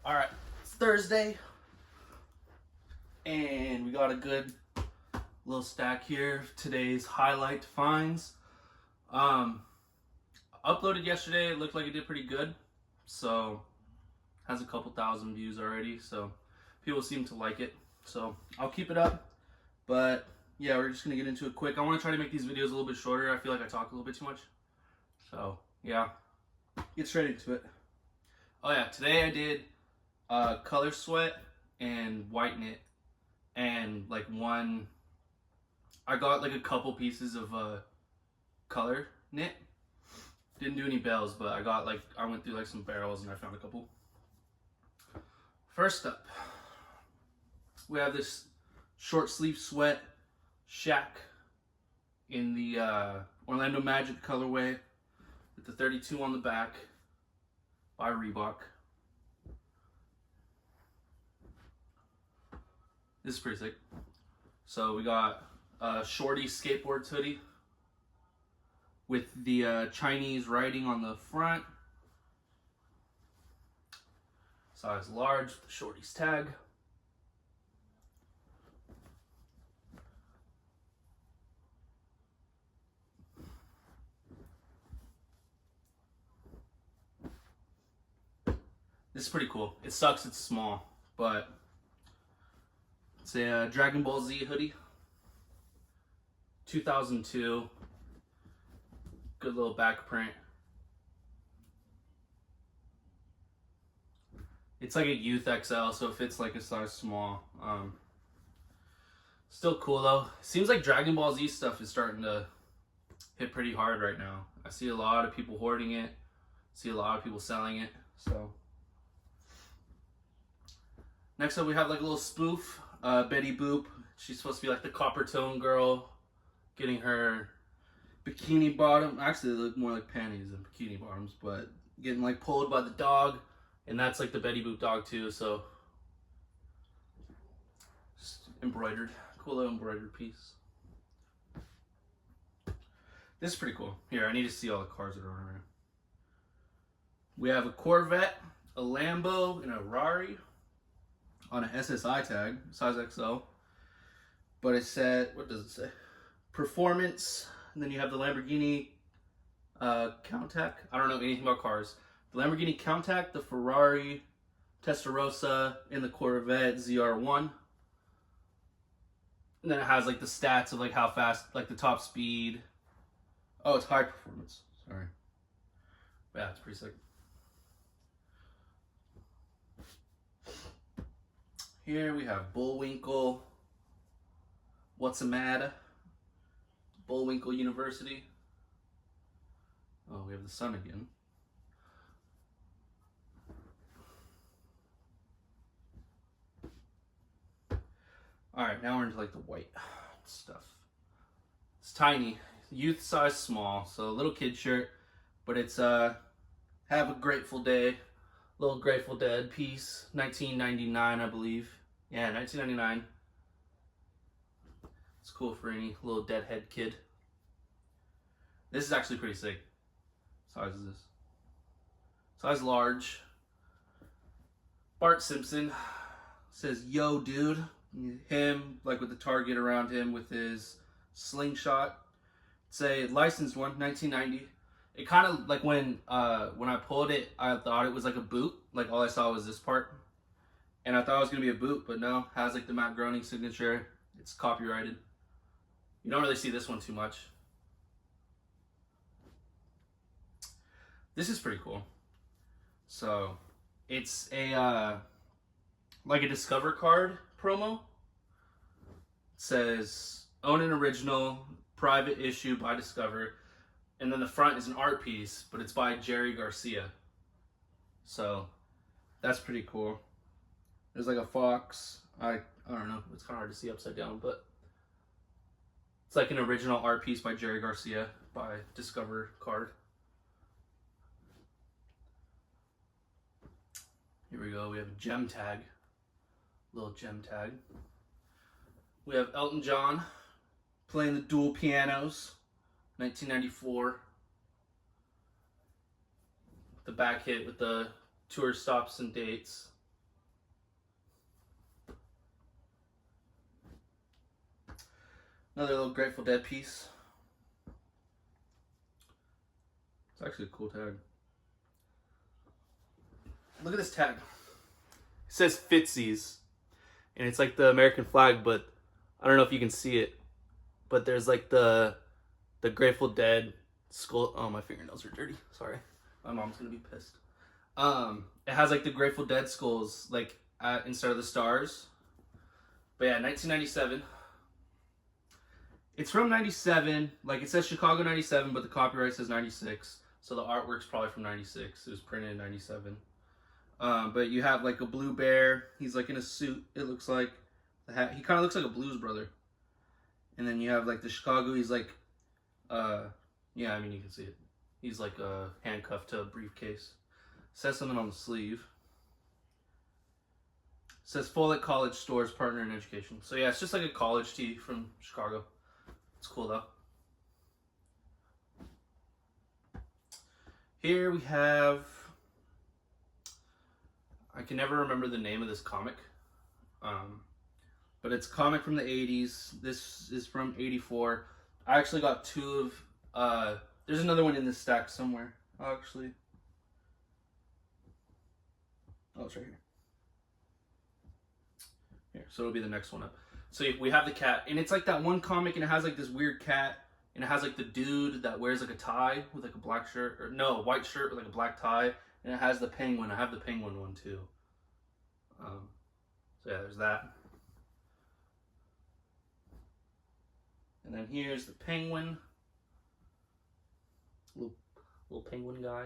All right, it's Thursday, and we got a good little stack here of today's highlight finds. Uploaded yesterday. It looked like it did pretty good, so has a couple thousand views already. So people seem to like it. So I'll keep it up. But yeah, we're just gonna get into it quick. I want to try to make these videos a little bit shorter. I feel like I talk a little bit too much. So yeah, get straight into it. Oh yeah, today I did color sweat and white knit, and like I got like a couple pieces of color knit. Didn't do any bells, but I went through like some barrels and I found a couple. First up, we have this short sleeve sweat shack in the Orlando Magic colorway with the 32 on the back by Reebok. This is pretty sick. So we got a shorty skateboards hoodie with the Chinese writing on the front. Size large, the shorty's tag. This is pretty cool. It sucks it's small, but it's a Dragon Ball Z hoodie. 2002. Good little back print. It's like a youth XL, so it fits like a size small. Still cool though. Seems like Dragon Ball Z stuff is starting to hit pretty hard right now. I see a lot of people hoarding it. See a lot of people selling it. So next up we have like a little spoof. Betty Boop. She's supposed to be like the copper tone girl, getting her bikini bottom. Actually, they look more like panties than bikini bottoms, but getting like pulled by the dog, and that's like the Betty Boop dog too. So just embroidered, cool little embroidered piece. This is pretty cool. Here, I need to see all the cars that are on around. We have a Corvette, a Lambo, and a Rari on an SSI tag, size XL. But it said, what does it say? Performance. And then you have the Lamborghini Countach. I don't know anything about cars. The Lamborghini Countach, the Ferrari Testarossa, and the Corvette ZR1. And then it has like the stats of like how fast, like the top speed. Oh, it's high performance. Sorry. Yeah, it's pretty sick. Here we have Bullwinkle. What's a matter? Bullwinkle University. Oh, we have the sun again. Alright, now we're into like the white stuff. It's tiny. Youth size small. So a little kid shirt. But it's Have a Grateful Day. Little Grateful Dead piece. 1999, I believe. Yeah, 1999. It's cool for any little deadhead kid. This is actually pretty sick. What size is this? Size large. Bart Simpson says, "Yo, dude." Him, like with the target around him with his slingshot. It's a licensed one, 1990. It kind of like when I pulled it, I thought it was like a boot. Like all I saw was this part, and I thought it was gonna be a boot, but no. It has like the Matt Groening signature. It's copyrighted. You don't really see this one too much. This is pretty cool. So it's a like a Discover card promo. It says own an original private issue by Discover, and then the front is an art piece, but it's by Jerry Garcia. So that's pretty cool. There's like a fox. I don't know. It's kind of hard to see upside down, but it's like an original art piece by Jerry Garcia by Discover card. Here we go. We have a gem tag. Little gem tag. We have Elton John playing the dual pianos. 1994. The back hit with the tour stops and dates. Another little Grateful Dead piece. It's actually a cool tag. Look at this tag. It says Fitzies. And it's like the American flag, but I don't know if you can see it. But there's like the Grateful Dead skull. Oh, my fingernails are dirty. Sorry. My mom's gonna be pissed. It has like the Grateful Dead skulls like instead of the stars. But yeah, 1997. It's from 97. Like it says Chicago 97, but the copyright says 96. So the artwork's probably from 96. It was printed in 97. But you have like a blue bear. He's like in a suit. It looks like the hat. He kind of looks like a Blues Brother. And then you have like the Chicago. He's like, yeah, I mean you can see it. He's like handcuffed to a briefcase. Says something on the sleeve. Says Follett College Stores Partner in Education. So yeah, it's just like a college tee from Chicago. It's cool though. Here we have, I can never remember the name of this comic, but it's a comic from the 80s. This is from 84. I actually got two of, there's another one in this stack somewhere, actually. Oh, it's right here. Here, so it'll be the next one up. So we have the cat, and it's like that one comic, and it has like this weird cat, and it has like the dude that wears like a tie with like a black shirt, or no, a white shirt with like a black tie, and it has the penguin. I have the penguin one too. So yeah, there's that. And then here's the penguin. Little penguin guy.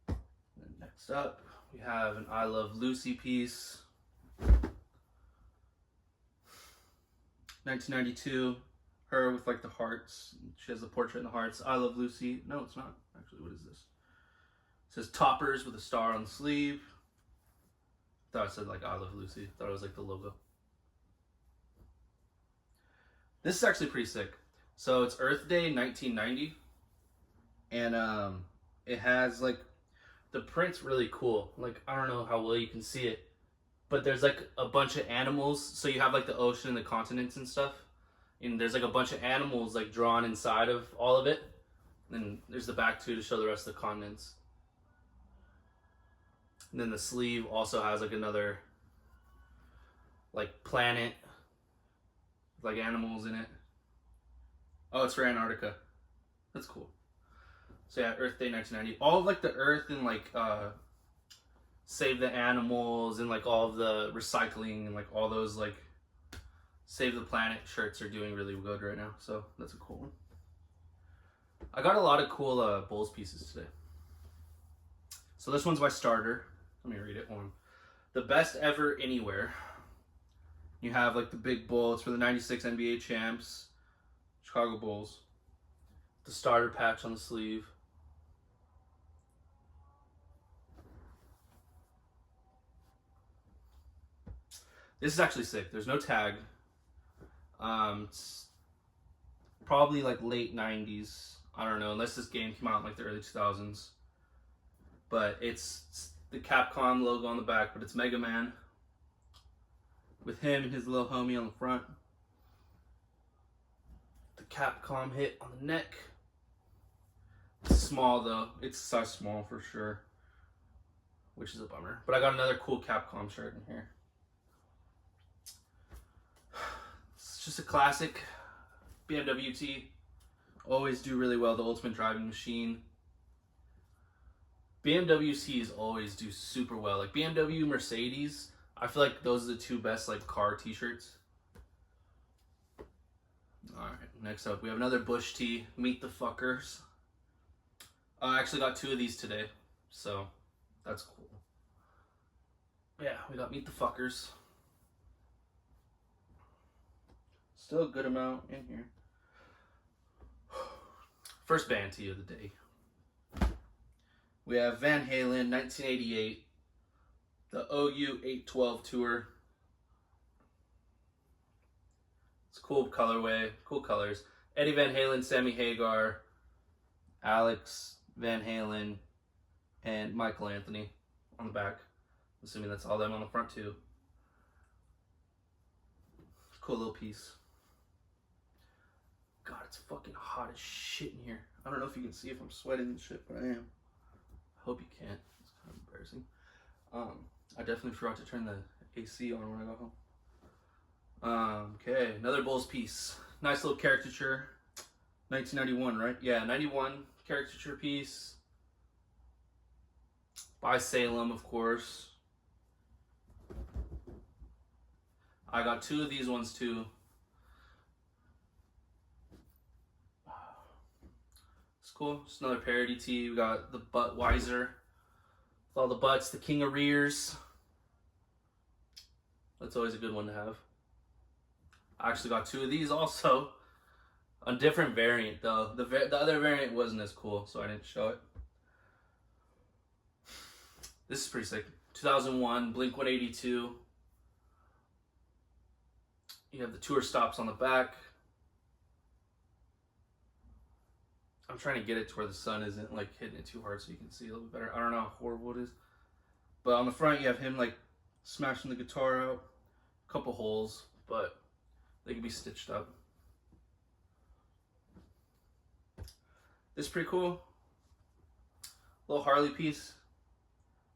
And then next up, we have an I Love Lucy piece. 1992, her with like the hearts. She has the portrait in the hearts. I Love Lucy. No, it's not. Actually, what is this? It says Toppers with a star on the sleeve. I thought it said like I Love Lucy. I thought it was like the logo. This is actually pretty sick. So it's Earth Day 1990. And it has like, the print's really cool. Like, I don't know how well you can see it, but there's like a bunch of animals. So you have like the ocean and the continents and stuff. And there's like a bunch of animals like drawn inside of all of it. And there's the back too to show the rest of the continents. And then the sleeve also has like another like planet, like animals in it. Oh, it's for Antarctica. That's cool. So yeah, Earth Day 1990. All of like the Earth and like Save the Animals and like all of the recycling and like all those like Save the Planet shirts are doing really good right now. So that's a cool one. I got a lot of cool Bulls pieces today. So this one's by Starter. Let me read it. One. The best ever anywhere. You have like the big bull. It's for the 96 NBA champs. Chicago Bulls. The starter patch on the sleeve. This is actually sick. There's no tag. It's probably like late 90s. I don't know, unless this game came out in like the early 2000s. But it's the Capcom logo on the back, but it's Mega Man. With him and his little homie on the front. The Capcom hit on the neck. It's small though. It's size small for sure. Which is a bummer. But I got another cool Capcom shirt in here. It's just a classic BMW tee. Always do really well. The Ultimate Driving Machine. BMW tees always do super well. Like BMW, Mercedes, I feel like those are the two best like car t-shirts. Alright, next up we have another Bush tee. Meet the Fuckers. I actually got two of these today, so that's cool. Yeah, we got Meet the Fuckers. Still a good amount in here. First band tee of the day. We have Van Halen, 1988. The OU 812 tour. It's a cool colorway, cool colors. Eddie Van Halen, Sammy Hagar, Alex Van Halen, and Michael Anthony on the back. Assuming that's all them on the front too. Cool little piece. God, it's fucking hot as shit in here. I don't know if you can see if I'm sweating and shit, but I am. I hope you can't. It's kind of embarrassing. I definitely forgot to turn the AC on when I got home. Okay, another Bulls piece. Nice little caricature. 1991, right? Yeah, 91 caricature piece. By Salem, of course. I got 2 of these ones too. It's cool. Just another parody tee. We got the Budweiser with all the butts, the King of Rears. That's always a good one to have. I actually got 2 of these also. A different variant though. The other variant wasn't as cool, so I didn't show it. This is pretty sick. 2001, Blink-182. You have the tour stops on the back. I'm trying to get it to where the sun isn't like hitting it too hard so you can see a little bit better. I don't know how horrible it is. But on the front you have him like smashing the guitar out. A couple holes, but they can be stitched up. This is pretty cool. Little Harley piece.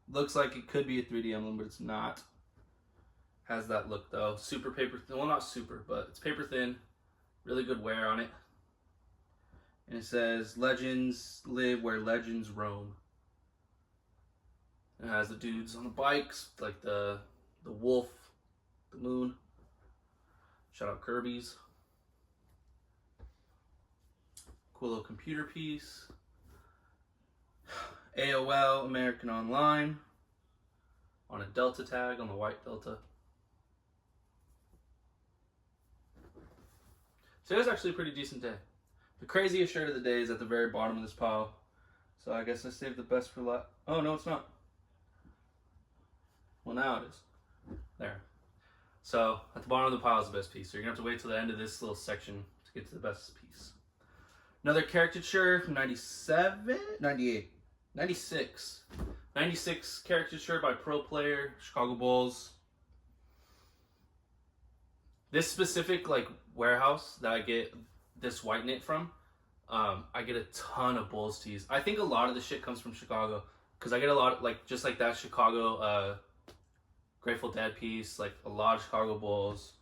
Looks like it could be a 3D emblem, but it's not. Has that look though. Super paper thin. Well, not super, but it's paper thin. Really good wear on it. And it says, "Legends live where legends roam." It has the dudes on the bikes, like the wolf, the moon. Shout out Kirby's. Cool little computer piece. AOL, American Online. On a Delta tag, on the white Delta. Today's actually a pretty decent day. The craziest shirt of the day is at the very bottom of this pile. So I guess I saved the best for last. Oh, no, it's not. Well, now it is. There. So at the bottom of the pile is the best piece. So you're going to have to wait till the end of this little section to get to the best piece. Another caricature from 97? 98. 96. 96 caricature by Pro Player, Chicago Bulls. This specific like warehouse that I get this white knit from, I get a ton of Bulls tees. I think a lot of the shit comes from Chicago because I get a lot like just like that Chicago Grateful Dead piece, like a lot of Chicago Bulls,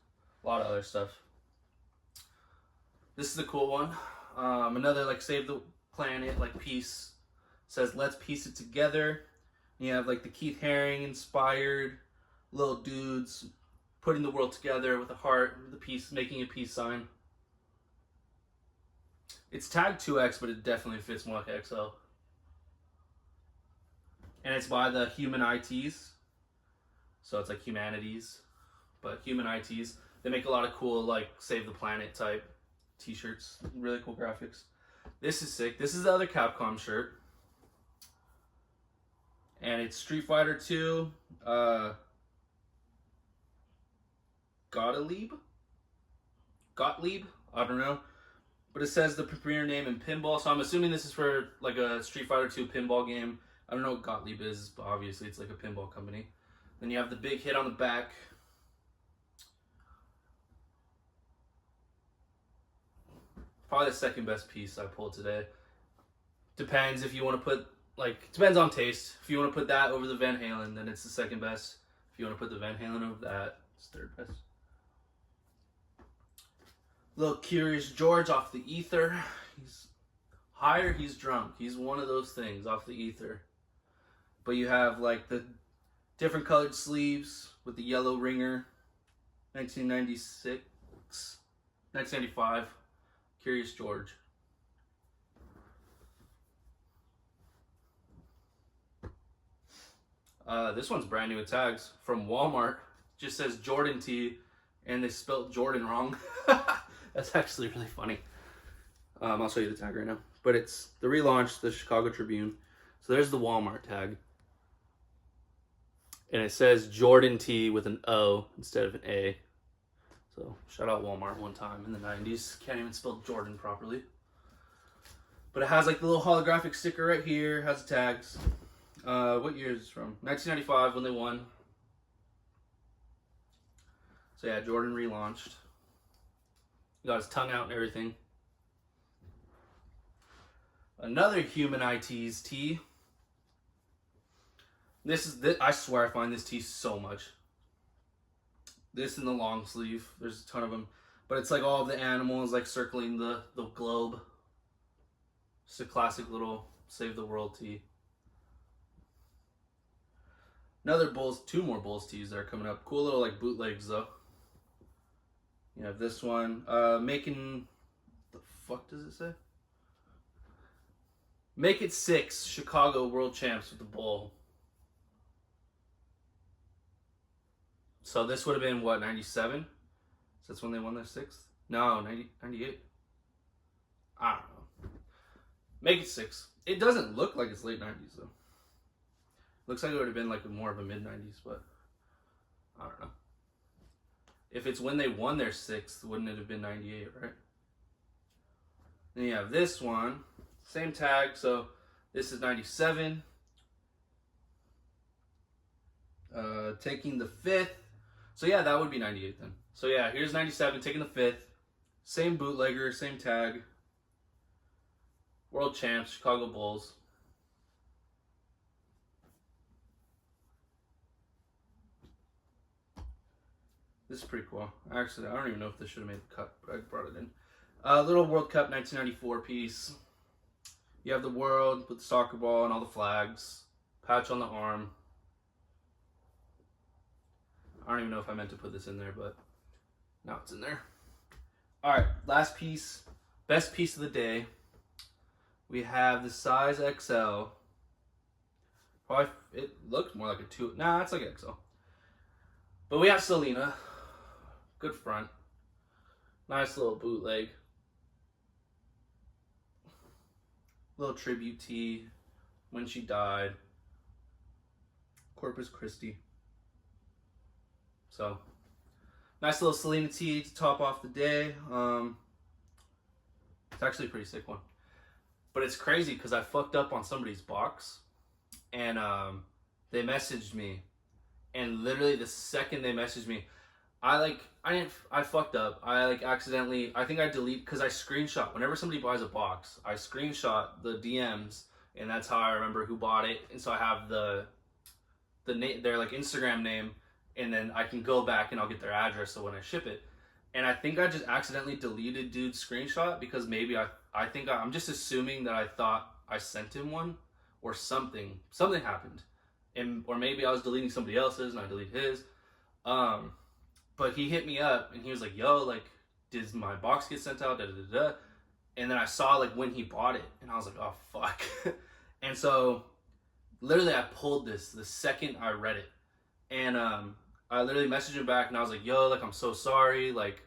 a lot of other stuff. This is a cool one. Another like Save the Planet like piece. Says let's piece it together. And you have like the Keith Haring inspired little dudes putting the world together with a heart, the piece, making a peace sign. It's tagged 2X, but it definitely fits more like XL. And it's by the Human ITs. So it's like Humanities, but Human ITs. They make a lot of cool like Save the Planet type t-shirts. Really cool graphics. This is sick. This is the other Capcom shirt. And it's Street Fighter 2. Gottlieb? I don't know. But it says the premier name in pinball, so I'm assuming this is for like a Street Fighter 2 pinball game. I don't know what Gottlieb is, but obviously it's like a pinball company. Then you have the big hit on the back. Probably the second best piece I pulled today. Depends if you want to put, like, depends on taste. If you want to put that over the Van Halen, then it's the second best. If you want to put the Van Halen over that, it's third best. Little Curious George off the ether. He's higher, he's drunk. He's one of those things off the ether. But you have like the different colored sleeves with the yellow ringer. 1996, 1995. Curious George. This one's brand new with tags from Walmart. Just says Jordan T, and they spelled Jordan wrong. That's actually really funny. I'll show you the tag right now. But it's the relaunch, the Chicago Tribune. So there's the Walmart tag. And it says Jordan T with an O instead of an A. So shout out Walmart one time in the 90s. Can't even spell Jordan properly. But it has like the little holographic sticker right here. Has the tags. What year is this from? 1995 when they won. So yeah, Jordan relaunched. Got his tongue out and everything. Another Human IT's tee. I swear I find this tee so much. This in the long sleeve. There's a ton of them. But it's like all of the animals like circling the globe. Just a classic little save the world tee. Another Bulls, 2 more Bulls tees that are coming up. Cool little like bootlegs though. You have this one. Making, the fuck does it say? Make it 6, Chicago World Champs with the Bull. So this would have been what, 97? So that's when they won their 6th? No, 98. I don't know. Make it 6. It doesn't look like it's late 90s though. Looks like it would have been like more of a mid 90s, but I don't know. If it's when they won their 6th, wouldn't it have been 98, right? Then you have this one, same tag, so this is 97. Taking the 5th. So yeah, that would be 98 then. So yeah, here's 97, taking the 5th. Same bootlegger, same tag. World champs, Chicago Bulls. This is pretty cool. Actually, I don't even know if this should have made the cut, but I brought it in. Little World Cup 1994 piece. You have the world with the soccer ball and all the flags. Patch on the arm. I don't even know if I meant to put this in there, but now it's in there. Alright, last piece. Best piece of the day. We have the size XL. Probably, it looks more like a 2. Nah, it's like XL. But we have Selena. Good front. Nice little bootleg. Little tribute tee when she died. Corpus Christi. So, nice little Selena tee to top off the day. It's actually a pretty sick one. But it's crazy because I fucked up on somebody's box. And they messaged me. And literally the second they messaged me, I fucked up. I accidentally, I think I delete, because I screenshot, whenever somebody buys a box, I screenshot the DMs, and that's how I remember who bought it. And so I have the name, their like Instagram name, and then I can go back and I'll get their address so when I ship it. And I think I just accidentally deleted dude's screenshot because maybe I'm just assuming that I thought I sent him one or something happened. Or maybe I was deleting somebody else's and I deleted his. But he hit me up and he was like, yo, like, did my box get sent out? Da, da, da, da. And then I saw like when he bought it and I was like, oh fuck. And so literally I pulled this the second I read it. And I literally messaged him back and I was like, yo, like, I'm so sorry. Like,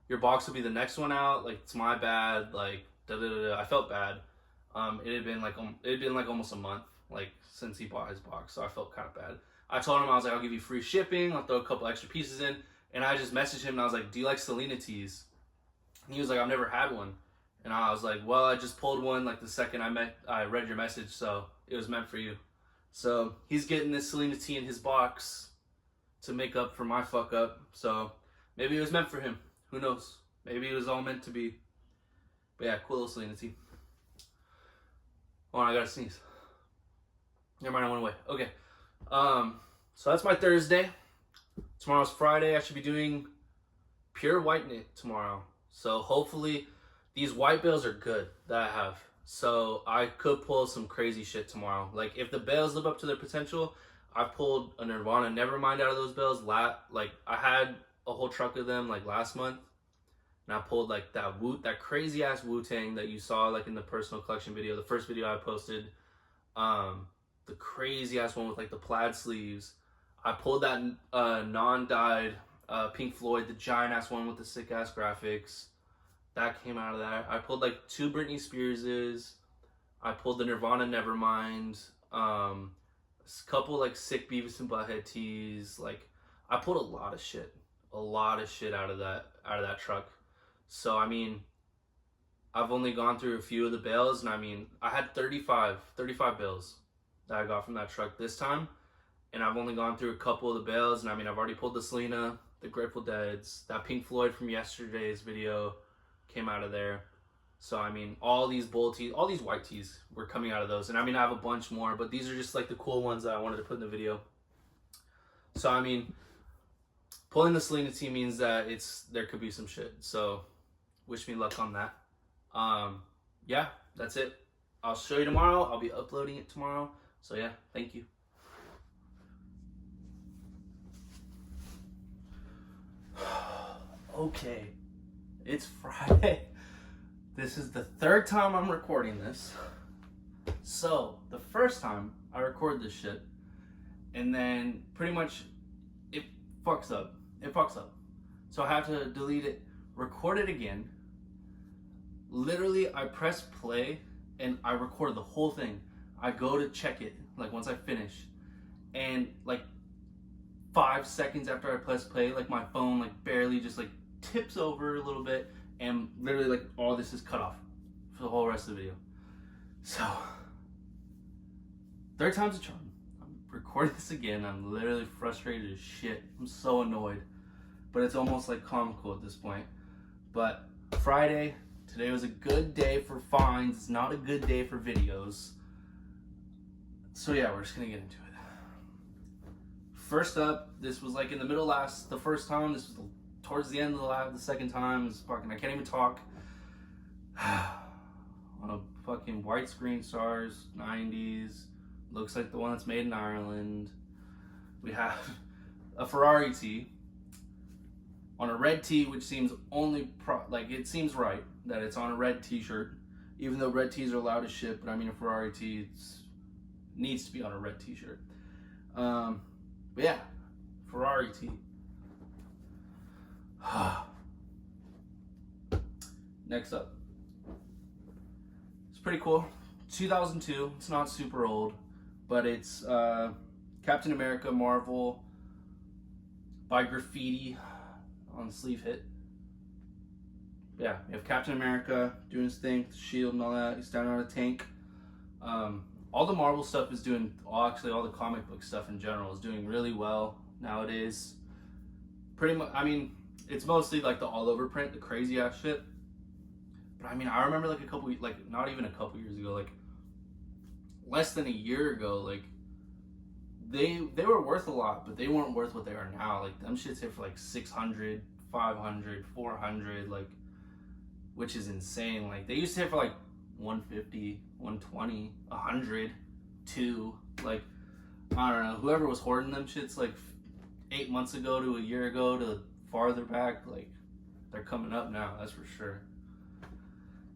your box will be the next one out. Like, it's my bad. Like, da da da da. I felt bad. It had been like almost a month, like, since he bought his box, so I felt kind of bad. I told him, I was like, I'll give you free shipping, I'll throw a couple extra pieces in, and I just messaged him and I was like, do you like Selena tees? And he was like, I've never had one. And I was like, well, I just pulled one like the second I read your message, so it was meant for you. So he's getting this Selena tee in his box to make up for my fuck up. So maybe it was meant for him. Who knows? Maybe it was all meant to be. But yeah, cool little Selena tee. Oh, I gotta sneeze. Never mind, I went away. Okay. So that's my Thursday. Tomorrow's Friday. I should be doing pure white knit tomorrow. So hopefully these white bales are good that I have. So I could pull some crazy shit tomorrow. Like if the bales live up to their potential, I pulled a Nirvana Nevermind out of those bales. Like I had a whole truck of them like last month. And I pulled like that crazy ass Wu-Tang that you saw like in the personal collection video, the first video I posted. The crazy ass one with like the plaid sleeves. I pulled that non-dyed Pink Floyd, the giant ass one with the sick ass graphics. That came out of that. I pulled like 2 Britney Spearses. I pulled the Nirvana Nevermind. A couple like sick Beavis and Butthead tees. Like I pulled a lot of shit out of that truck. So I mean, I've only gone through a few of the bales, and I mean, I had 35 bales that I got from that truck this time, and I've only gone through a couple of the bales, and I mean, I've already pulled the Selena, the Grateful Dead's, that Pink Floyd from yesterday's video, came out of there. So I mean, all these bull tees, all these white tees were coming out of those. And I mean, I have a bunch more, but these are just like the cool ones that I wanted to put in the video. So I mean, pulling the Selena tee means that there could be some shit. So wish me luck on that. Yeah, that's it. I'll show you tomorrow. I'll be uploading it tomorrow. So yeah, thank you. Okay, it's Friday. This is the third time I'm recording this. So the first time I record this shit, and then pretty much it fucks up. It fucks up. So I have to delete it, record it again. Literally, I press play and I record the whole thing. I go to check it, like once I finish, and like 5 seconds after I press play, like my phone like barely just like tips over a little bit, and literally like all this is cut off for the whole rest of the video. So third time's a charm. I'm recording this again. I'm literally frustrated as shit. I'm so annoyed, but it's almost like comical at this point. But Friday, today was a good day for finds. It's not a good day for videos. So yeah, we're just gonna get into it. First up, this was like in the middle the first time. This was towards the end of the second time. It's fucking, I can't even talk. On a fucking white screen stars, 90s. Looks like the one that's made in Ireland. We have a Ferrari tee on a red tee, which seems it seems right that it's on a red t-shirt, even though red tees are allowed to ship. But I mean, a Ferrari tee needs to be on a red t-shirt. But yeah, Ferrari tee. Next up, it's pretty cool. 2002. It's not super old, but it's Captain America Marvel by graffiti on the sleeve hit. Yeah, you have Captain America doing his thing, the shield and all that. He's standing on a tank. All the Marvel stuff is doing, actually all the comic book stuff in general is doing really well nowadays. Pretty much, I mean, it's mostly like the all over print, the crazy ass shit. But I mean, I remember like not even a couple years ago, like less than a year ago, like they were worth a lot, but they weren't worth what they are now. Like them shits hit for like 600, 500, 400, like, which is insane. Like they used to hit for like 150, 120, 100, 2. Like, I don't know, whoever was hoarding them shits like 8 months ago to a year ago to farther back, like they're coming up now, that's for sure.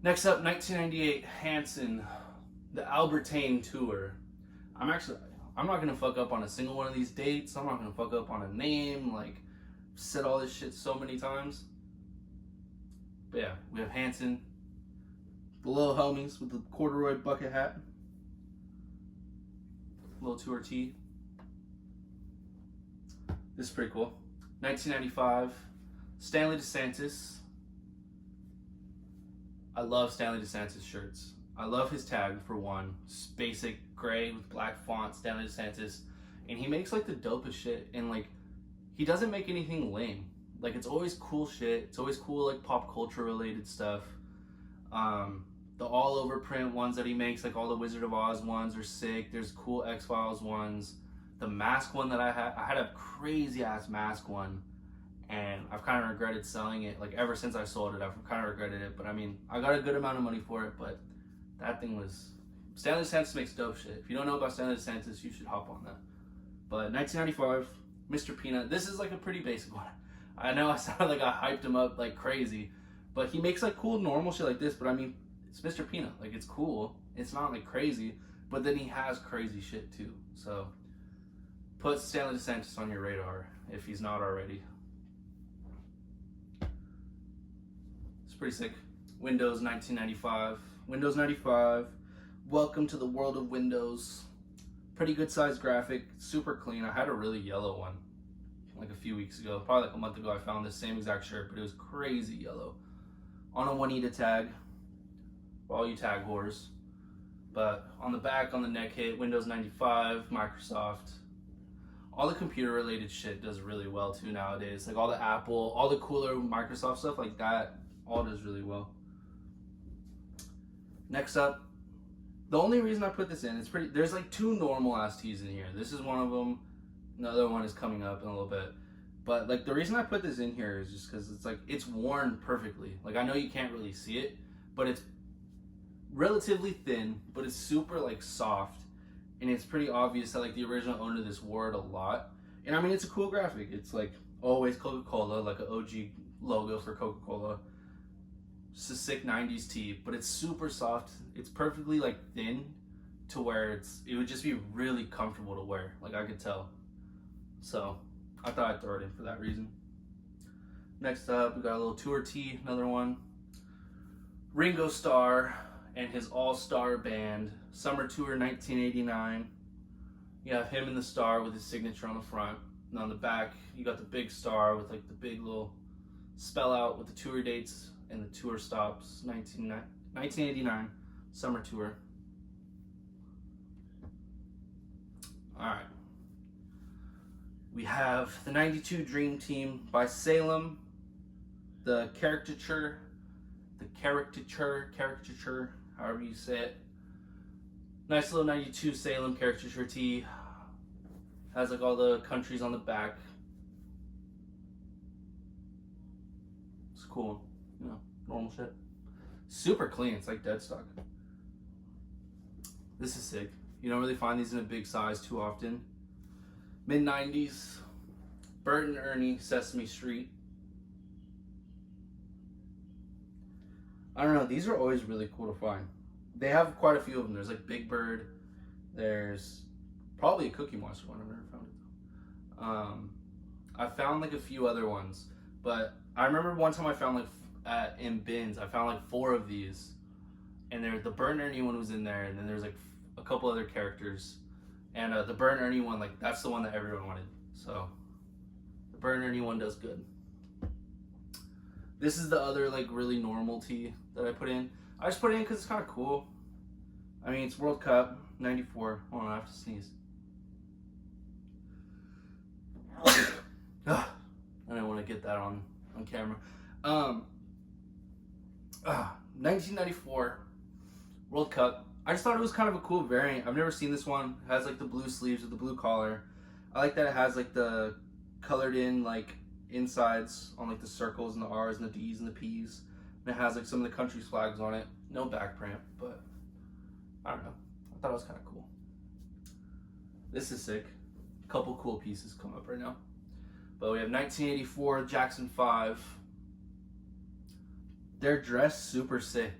Next up, 1998 Hanson, the Albertane tour. I'm not gonna fuck up on a single one of these dates. I'm not gonna fuck up on a name. Like, said all this shit so many times. But yeah, we have Hanson, the little homies with the corduroy bucket hat, little tour tee. This is pretty cool. 1995, Stanley DeSantis. I love Stanley DeSantis shirts. I love his tag for one. It's basic gray with black font, Stanley DeSantis. And he makes like the dopest shit. And like, he doesn't make anything lame. Like, it's always cool shit. It's always cool like pop culture related stuff. The all over print ones that he makes, like all the Wizard of Oz ones are sick. There's cool X-Files ones. The mask one that I had a crazy ass mask one. And I've kind of regretted selling it. Like, ever since I sold it, I've kind of regretted it. But I mean, I got a good amount of money for it, but that thing was... Stanley DeSantis makes dope shit. If you don't know about Stanley DeSantis, you should hop on that. But 1995, Mr. Peanut. This is like a pretty basic one. I know I sounded like I hyped him up like crazy, but he makes like cool normal shit like this. But I mean, it's Mr. Peanut. Like, it's cool. It's not like crazy, but then he has crazy shit too. So put Stanley DeSantis on your radar if he's not already. It's pretty sick. Windows 1995. Windows 95. Welcome to the world of Windows. Pretty good sized graphic. Super clean. I had a really yellow one like a few weeks ago. Probably like a month ago I found this same exact shirt, but it was crazy yellow. On a Juanita tag. For all you tag whores. But on the back, on the neck hit, Windows 95, Microsoft. All the computer related shit does really well too nowadays. Like all the Apple, all the cooler Microsoft stuff like that all does really well. Next up, the only reason I put this in, it's pretty, there's like 2 normal ass tees in here. This is one of them. Another one is coming up in a little bit. But like the reason I put this in here is just because it's like, it's worn perfectly. Like I know you can't really see it, but it's relatively thin, but it's super like soft. And it's pretty obvious that like the original owner of this wore it a lot. And I mean, it's a cool graphic. It's like always Coca-Cola, like an OG logo for Coca-Cola. It's a sick 90s tee, but it's super soft. It's perfectly like thin to where it would just be really comfortable to wear. Like I could tell. So I thought I'd throw it in for that reason. Next up, we got a little tour tee, another one. Ringo Starr and his all-star band, Summer Tour 1989. You have him in the star with his signature on the front. And on the back, you got the big star with like the big little spell out with the tour dates and the tour stops. 1989 Summer Tour. Alright. We have the 92 Dream Team by Salem. The caricature, however you say it. Nice little 92 Salem caricature tee. Has like all the countries on the back. It's cool, you know, normal shit. Super clean, it's like dead stock. This is sick. You don't really find these in a big size too often. Mid-90s, Bert and Ernie, Sesame Street. I don't know, these are always really cool to find. They have quite a few of them. There's like Big Bird. There's probably a Cookie Monster one. I've never found it though. I found like a few other ones, but I remember one time I found like in bins, I found like 4 of these, and the Bert and Ernie one was in there, and then there's like a couple other characters, and the Bert and Ernie one, like that's the one that everyone wanted. So the Bert and Ernie one does good. This is the other like really normal tee that I put in. I just put it in because it's kind of cool. I mean, it's World Cup, 94. Hold on, I have to sneeze. I didn't want to get that on camera. 1994 World Cup. I just thought it was kind of a cool variant. I've never seen this one. It has like the blue sleeves with the blue collar. I like that it has like the colored in like insides on like the circles and the R's and the D's and the P's. And it has like some of the country's flags on it. No back print, but I don't know. I thought it was kind of cool. This is sick. A couple cool pieces come up right now. But we have 1984 Jackson 5. They're dressed super sick.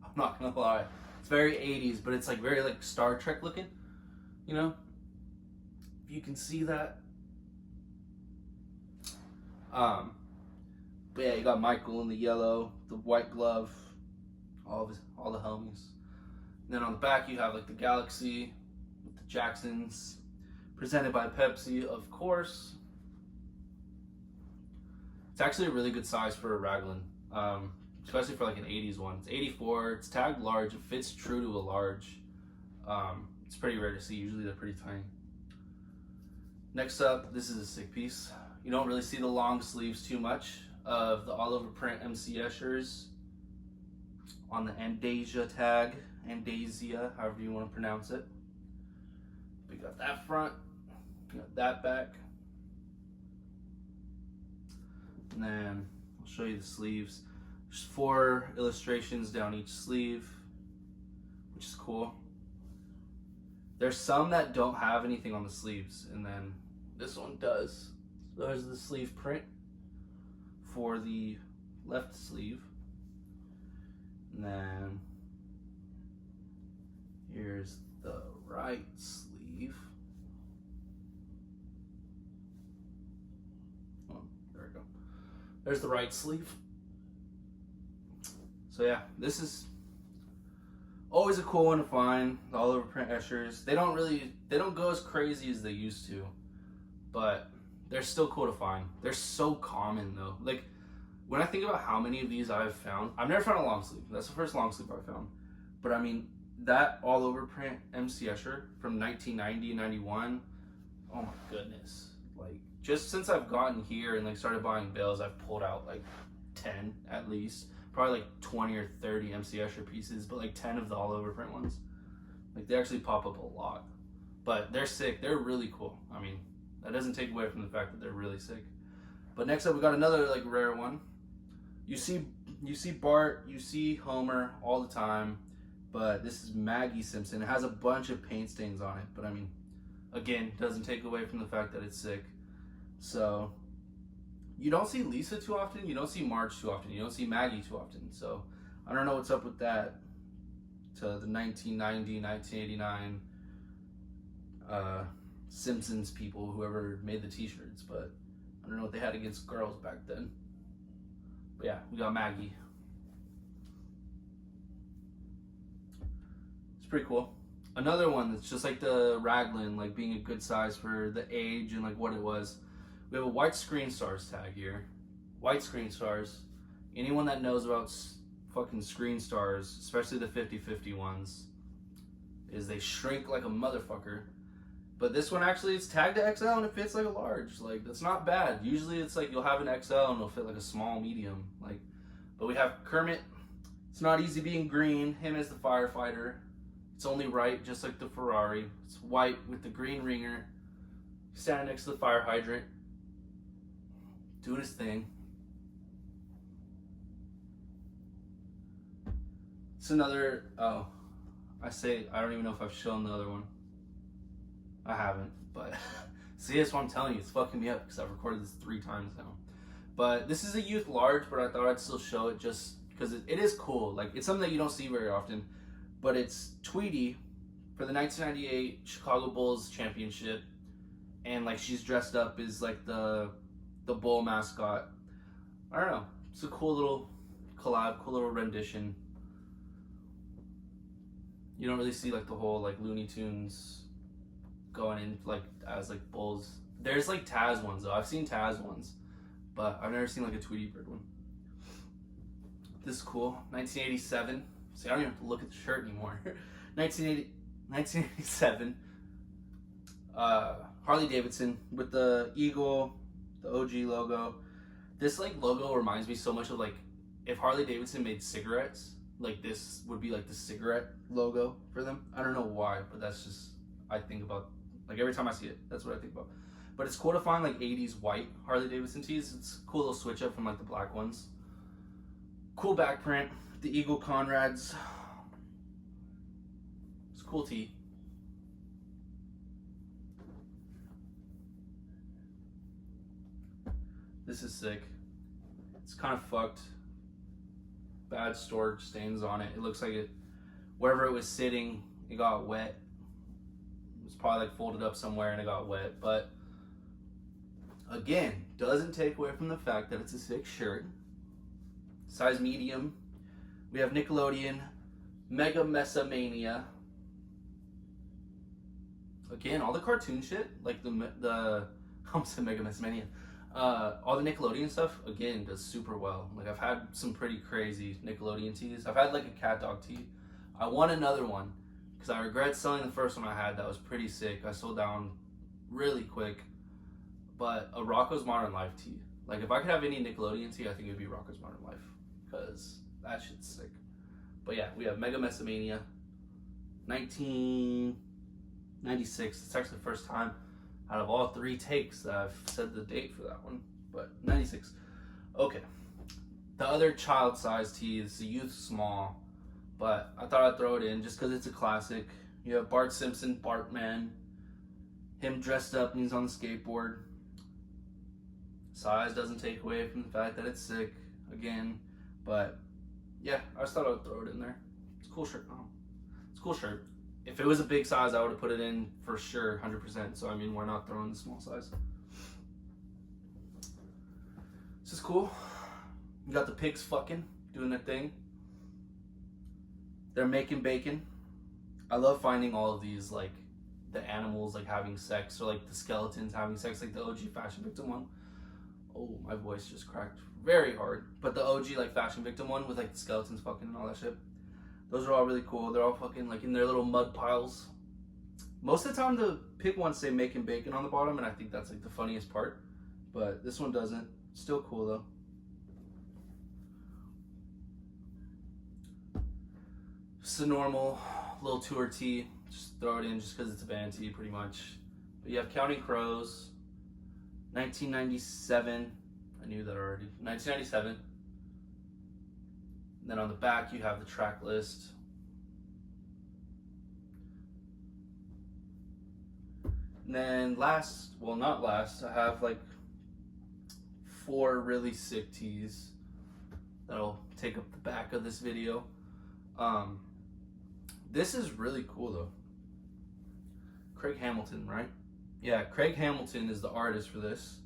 I'm not gonna lie. It's very 80s, but it's like very like Star Trek looking. You know? If you can see that. But yeah, you got Michael in the yellow, the white glove, all the homies. And then on the back you have like the Galaxy with the Jacksons, presented by Pepsi, of course. It's actually a really good size for a raglan, especially for like an 80s one. It's 84, it's tagged large, it fits true to a large. It's pretty rare to see, usually they're pretty tiny. Next up, this is a sick piece. You don't really see the long sleeves too much of the all over print MC Eschers on the Andasia tag, Andasia, however you want to pronounce it. We got that front, we got that back. And then I'll show you the sleeves. There's 4 illustrations down each sleeve, which is cool. There's some that don't have anything on the sleeves, and then this one does. So there's the sleeve print for the left sleeve. And then here's the right sleeve. Oh, there we go. There's the right sleeve. So yeah, this is always a cool one to find. The all over print Eschers. They don't go as crazy as they used to, but they're still cool to find. They're so common though. Like when I think about how many of these I've found, I've never found a long sleeve. That's the first long sleeve I found. But I mean, that all over print MC Escher from 1990 and 91. Oh my goodness. Like just since I've gotten here and like started buying bales, I've pulled out like 10 at least. probably like 20 or 30 MC Escher pieces, but like 10 of the all over print ones. Like, they actually pop up a lot. But they're sick. They're really cool. I mean, that doesn't take away from the fact that they're really sick. But next up, we got another like rare one. You see Bart, you see Homer all the time, but this is Maggie Simpson. It has a bunch of paint stains on it, but I mean, again, doesn't take away from the fact that it's sick. So you don't see Lisa too often, you don't see Marge too often, you don't see Maggie too often. So I don't know what's up with that to the 1990, 1989 Simpsons people, whoever made the t-shirts, but I don't know what they had against girls back then. But yeah, we got Maggie. It's pretty cool. Another one that's just like the Raglan, like being a good size for the age and like what it was. We have a white screen stars tag here. White screen stars. Anyone that knows about fucking screen stars, especially the 50/50 ones, is they shrink like a motherfucker. But this one actually is tagged to XL and it fits like a large. Like, that's not bad. Usually it's like you'll have an XL and it'll fit like a small medium. Like, but we have Kermit. It's not easy being green. Him as the firefighter. It's only right, just like the Ferrari. It's white with the green ringer. Standing next to the fire hydrant. Doing his thing. It's another, oh, I don't even know if I've shown the other one. I haven't, but see, that's what I'm telling you. It's fucking me up because I've recorded this 3 times now. But this is a youth large, but I thought I'd still show it just because it is cool. Like, it's something that you don't see very often. But it's Tweety for the 1998 Chicago Bulls championship, and like she's dressed up as like the Bull mascot. I don't know. It's a cool little collab, cool little rendition. You don't really see like the whole like Looney Tunes going in like as like Bulls. There's like Taz ones though. I've seen Taz ones, but I've never seen like a Tweety Bird one. This is cool. 1987. See, I don't even have to look at the shirt anymore. 1987. Harley Davidson with the eagle, the OG logo. This like logo reminds me so much of like if Harley Davidson made cigarettes. Like this would be like the cigarette logo for them. I don't know why, but that's just I think about. Like every time I see it, that's what I think about. But it's cool to find like 80s white Harley Davidson tees. It's a cool little switch up from like the black ones. Cool back print. The Eagle Conrads. It's a cool tee. This is sick. It's kind of fucked. Bad storage stains on it. It looks like it, wherever it was sitting, it got wet. It was probably like folded up somewhere and it got wet. But again, doesn't take away from the fact that it's a sick shirt. Size medium. We have Nickelodeon, Mega Mesamania. Again, all the cartoon shit, like the I almost said Mega Mesamania. All the Nickelodeon stuff, again, does super well. Like, I've had some pretty crazy Nickelodeon tees. I've had like a cat dog tee. I want another one because I regret selling the first one I had. That was pretty sick. I sold that one really quick. But a Rocko's Modern Life tee. Like, if I could have any Nickelodeon tee, I think it would be Rocko's Modern Life because that shit's sick. But yeah, we have Mega Mesamania, 1996. It's actually the first time out of all 3 takes that I've said the date for that one, but 96. Okay. The other child size tee is the youth small, but I thought I'd throw it in just because it's a classic. You have Bart Simpson, Bartman, him dressed up and he's on the skateboard. Size doesn't take away from the fact that it's sick, again, but yeah, I just thought I'd throw it in there. It's a cool shirt. Oh, it's a cool shirt. If it was a big size, I would have put it in for sure, 100%. So, I mean, why not throw in the small size? This is cool. You got the pigs fucking, doing their thing. They're making bacon. I love finding all of these, like, the animals, like, having sex, or, like, the skeletons having sex, like the OG Fashion Victim one. Oh, my voice just cracked very hard. But the OG, like, Fashion Victim one with, like, the skeletons fucking and all that shit. Those are all really cool. They're all fucking like in their little mud piles. Most of the time the pig ones say making bacon on the bottom, and I think that's like the funniest part. But this one doesn't. Still cool though. Just a normal little tour tee. Just throw it in just because it's a band tee, pretty much. But you have Counting Crows, 1997. I knew that already. 1997. And then on the back, you have the track list. And then last, well, not last, I have like 4 really sick tees that'll take up the back of this video. This is really cool though. Craig Hamilton, right? Yeah, Craig Hamilton is the artist for this.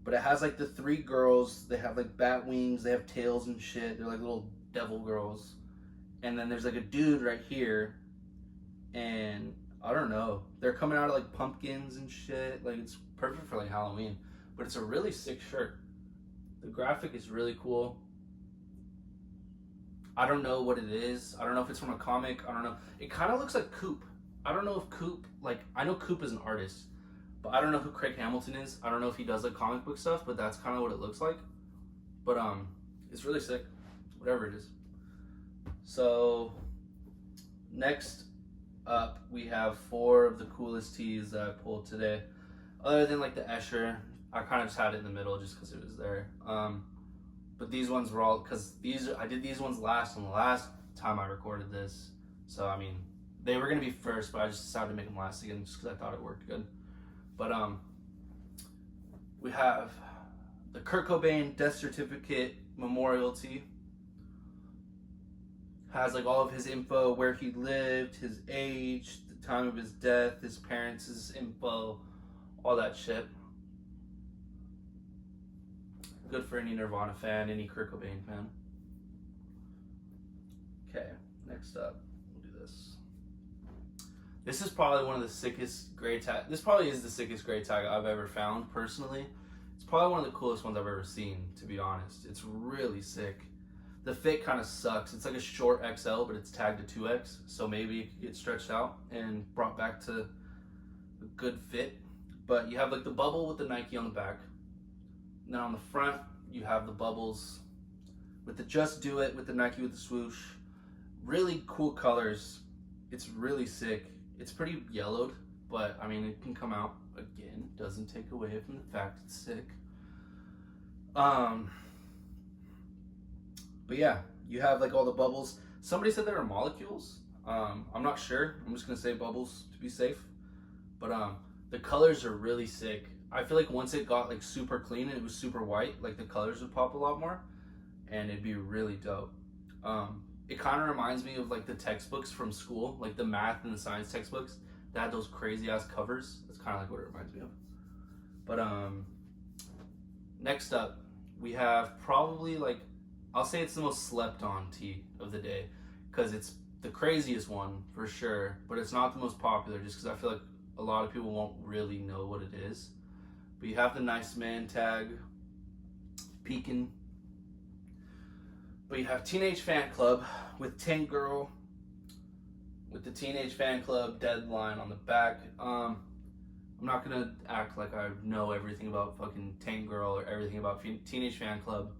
But it has like the 3 girls. They have like bat wings. They have tails and shit. They're like little devil girls. And then there's like a dude right here. And I don't know. They're coming out of like pumpkins and shit. Like it's perfect for like Halloween. But it's a really sick shirt. The graphic is really cool. I don't know what it is. I don't know if it's from a comic. I don't know. It kind of looks like Coop. I don't know if Coop, like, I know Coop is an artist, but I don't know who Craig Hamilton is. I don't know if he does like comic book stuff, but that's kind of what it looks like. But it's really sick, whatever it is. So next up, we have 4 of the coolest tees that I pulled today. Other than like the Escher, I kind of just had it in the middle just because it was there. But these ones were all, because I did these ones last on the last time I recorded this. So I mean, they were going to be first, but I just decided to make them last again just because I thought it worked good. But we have the Kurt Cobain Death Certificate Memorial Tee. Has like all of his info, where he lived, his age, the time of his death, his parents' info, all that shit. Good for any Nirvana fan, any Kurt Cobain fan. Okay, next up, we'll do this. This is probably one of the sickest gray tag. This probably is the sickest gray tag I've ever found personally. It's probably one of the coolest ones I've ever seen, to be honest. It's really sick. The fit kind of sucks. It's like a short XL, but it's tagged to 2X, so maybe it could get stretched out and brought back to a good fit. But you have like the bubble with the Nike on the back. And then on the front, you have the bubbles with the Just Do It with the Nike with the swoosh. Really cool colors. It's really sick. It's pretty yellowed, but I mean, it can come out again. Doesn't take away from the fact it's sick. But yeah, you have like all the bubbles. Somebody said there are molecules. I'm not sure. I'm just gonna say bubbles to be safe. But the colors are really sick. I feel like once it got like super clean and it was super white, like the colors would pop a lot more, and it'd be really dope. It kind of reminds me of like the textbooks from school, like the math and the science textbooks that had those crazy ass covers. That's kind of like what it reminds me of. But next up, we have probably like, I'll say it's the most slept on tee of the day, because it's the craziest one for sure, but it's not the most popular just because I feel like a lot of people won't really know what it is. But you have the Nice Man tag, peeking. But you have Teenage Fan Club with Tank Girl, with the Teenage Fan Club deadline on the back. I'm not gonna act like I know everything about fucking Tank Girl or everything about Teenage Fan Club.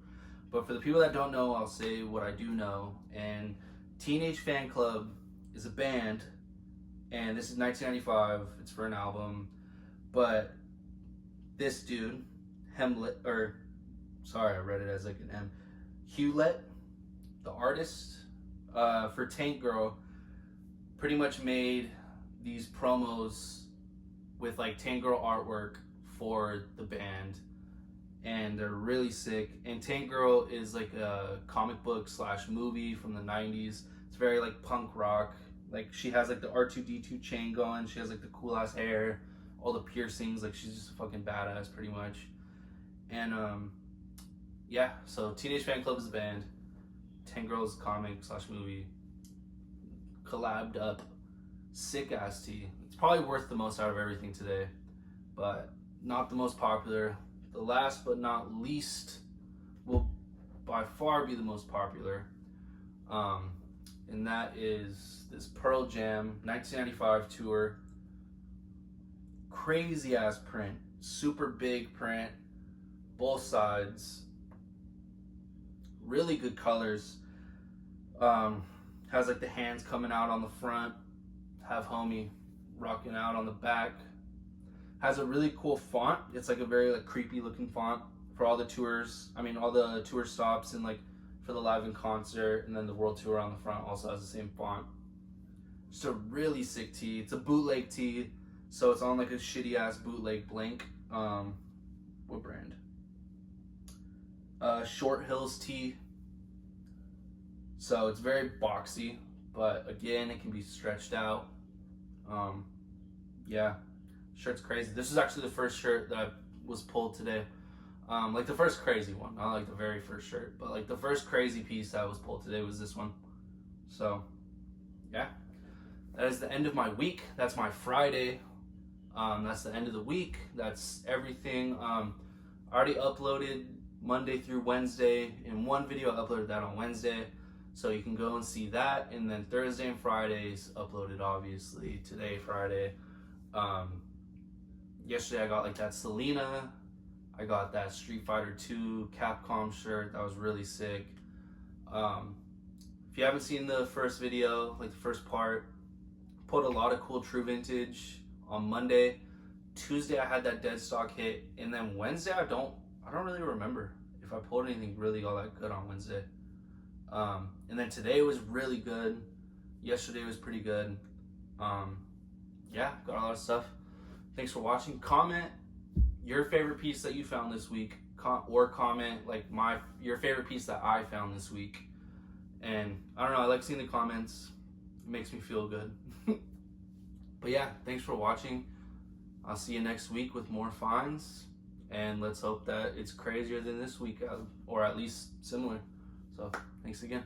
But for the people that don't know, I'll say what I do know. And Teenage Fan Club is a band, and this is 1995. It's for an album. But this dude, Hewlett, or sorry, I read it as like an M. Hewlett, the artist, for Tank Girl, pretty much made these promos with like Tank Girl artwork for the band. And they're really sick. And Tank Girl is like a comic book / movie from the 90s. It's very like punk rock. Like she has like the R2-D2 chain going. She has like the cool ass hair, all the piercings. Like she's just a fucking badass pretty much. And yeah, so Teenage Fan Club is a band. Tank Girl is comic / movie. Collabed up. Sick ass tee. It's probably worth the most out of everything today, but not the most popular. The last but not least will by far be the most popular, and that is this Pearl Jam 1995 tour. Crazy ass print, super big print, both sides, really good colors. Has Has like the hands coming out on the front. Have homie rocking out on the back. Has a really cool font. It's like a very like creepy looking font for all the tours. I mean all the tour stops and like for the live in concert, and then the world tour on the front also has the same font. Just a really sick tee. It's a bootleg tee, so it's on like a shitty ass bootleg blank. What brand? Short Hills tee. So it's very boxy, but again, it can be stretched out. Yeah, shirt's crazy. This is actually the first shirt that was pulled today. Like the first crazy one, not like the very first shirt, but like the first crazy piece that was pulled today was this one. So, yeah, that is the end of my week. That's my Friday. That's the end of the week. That's everything. I already uploaded Monday through Wednesday in one video. I uploaded that on Wednesday, so you can go and see that. And then Thursday and Fridays uploaded, obviously. Today, Friday. Yesterday I got like that Selena. I got that Street Fighter 2 Capcom shirt. That was really sick. If you haven't seen the first video, like the first part, put a lot of cool True Vintage on Monday. Tuesday I had that dead stock hit, and then Wednesday I don't really remember if I pulled anything really all that good on Wednesday. And then today was really good. Yesterday was pretty good. Yeah, got a lot of stuff. Thanks for watching. Comment your favorite piece that you found this week, or comment like your favorite piece that I found this week. And I don't know, I like seeing the comments. It makes me feel good. But yeah, thanks for watching. I'll see you next week with more finds, and let's hope that it's crazier than this week, or at least similar. So thanks again.